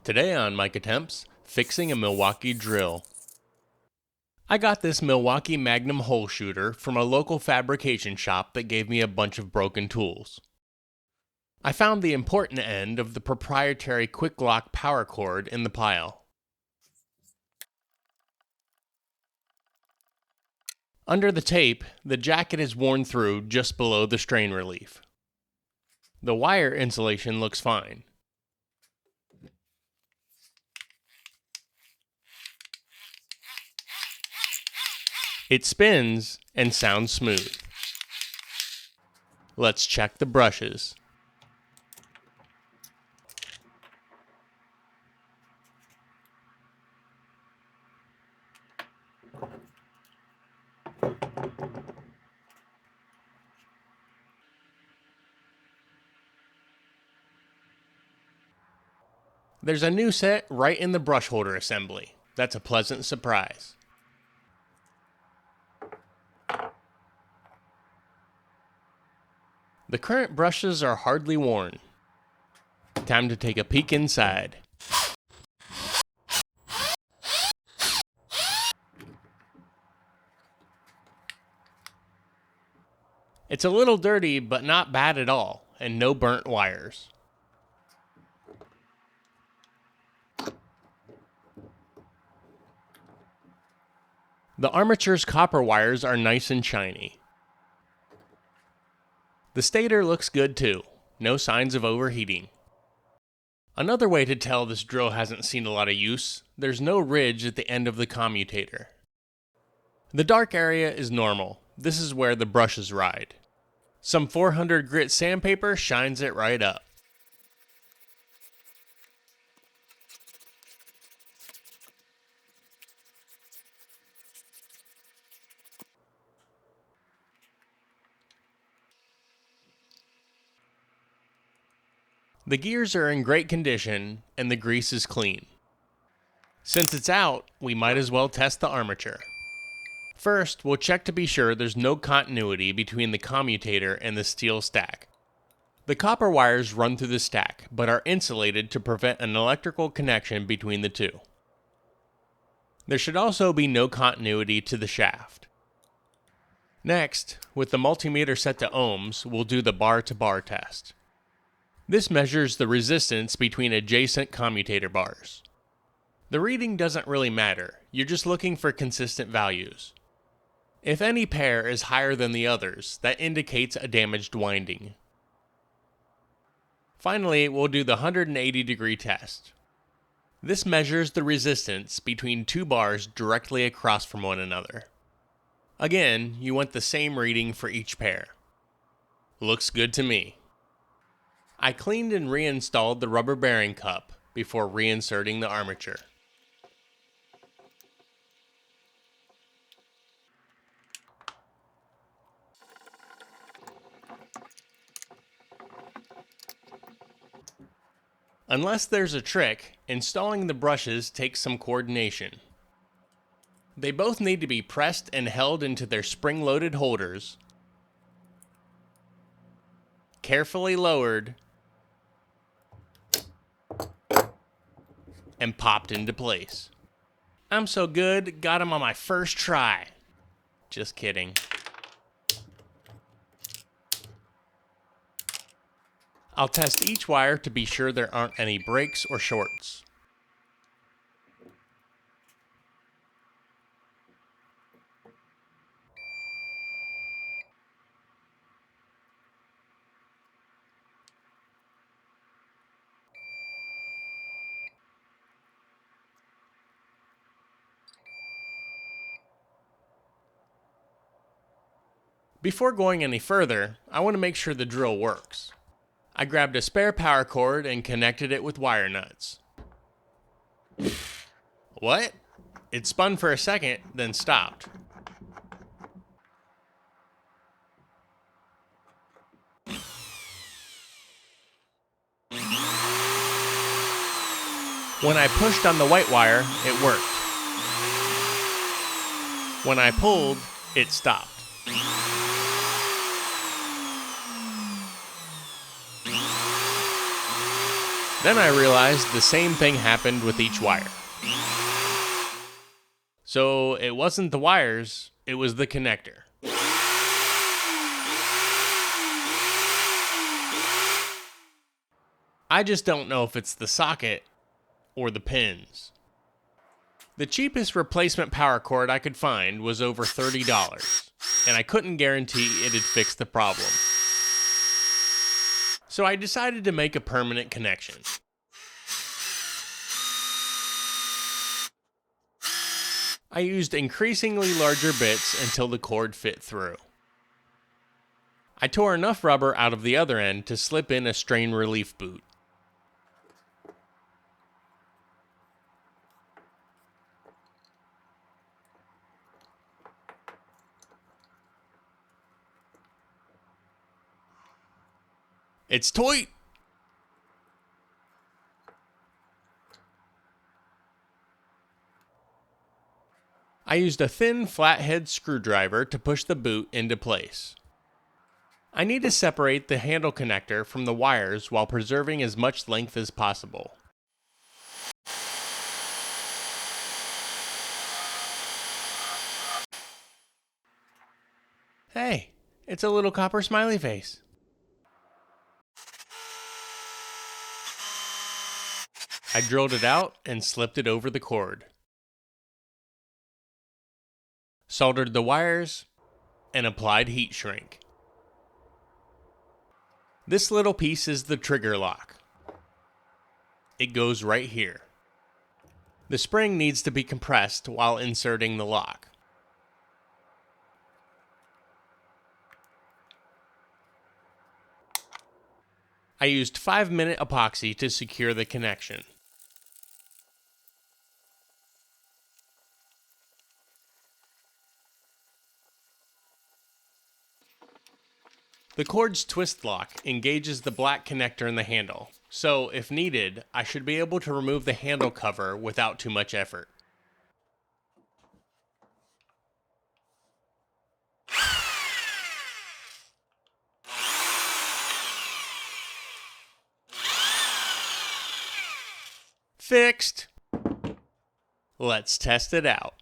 Today on Mike Attempts, fixing a Milwaukee drill. I got this Milwaukee Magnum HoleShooter from a local fabrication shop that gave me a bunch of broken tools. I found the important end of the proprietary quick lock power cord in the pile. Under the tape, the jacket is worn through just below the strain relief. The wire insulation looks fine. It spins and sounds smooth. Let's check the brushes. There's a new set right in the brush holder assembly. That's a pleasant surprise. The current brushes are hardly worn. Time to take a peek inside. It's a little dirty, but not bad at all, and no burnt wires. The armature's copper wires are nice and shiny. The stator looks good too, no signs of overheating. Another way to tell this drill hasn't seen a lot of use, there's no ridge at the end of the commutator. The dark area is normal, this is where the brushes ride. Some 400 grit sandpaper shines it right up. The gears are in great condition and the grease is clean. Since it's out, we might as well test the armature. First, we'll check to be sure there's no continuity between the commutator and the steel stack. The copper wires run through the stack, but are insulated to prevent an electrical connection between the two. There should also be no continuity to the shaft. Next, with the multimeter set to ohms, we'll do the bar-to-bar test. This measures the resistance between adjacent commutator bars. The reading doesn't really matter, you're just looking for consistent values. If any pair is higher than the others, that indicates a damaged winding. Finally, we'll do the 180-degree test. This measures the resistance between two bars directly across from one another. Again, you want the same reading for each pair. Looks good to me. I cleaned and reinstalled the rubber bearing cup before reinserting the armature. Unless there's a trick, installing the brushes takes some coordination. They both need to be pressed and held into their spring-loaded holders, carefully lowered, and popped into place. I'm so good, got them on my first try. Just kidding. I'll test each wire to be sure there aren't any breaks or shorts. Before going any further, I want to make sure the drill works. I grabbed a spare power cord and connected it with wire nuts. What? It spun for a second, then stopped. When I pushed on the white wire, it worked. When I pulled, it stopped. Then I realized the same thing happened with each wire. So it wasn't the wires, it was the connector. I just don't know if it's the socket or the pins. The cheapest replacement power cord I could find was over $30, and I couldn't guarantee it'd fix the problem. So I decided to make a permanent connection. I used increasingly larger bits until the cord fit through. I tore enough rubber out of the other end to slip in a strain relief boot. It's tight! I used a thin flathead screwdriver to push the boot into place. I need to separate the handle connector from the wires while preserving as much length as possible. Hey, it's a little copper smiley face. I drilled it out and slipped it over the cord. Soldered the wires and applied heat shrink. This little piece is the trigger lock. It goes right here. The spring needs to be compressed while inserting the lock. I used 5-minute epoxy to secure the connection. The cord's twist lock engages the black connector in the handle, so if needed, I should be able to remove the handle cover without too much effort. Fixed! Let's test it out.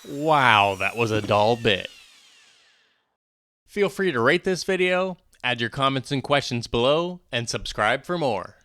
Wow, that was a dull bit. Feel free to rate this video, add your comments and questions below, and subscribe for more.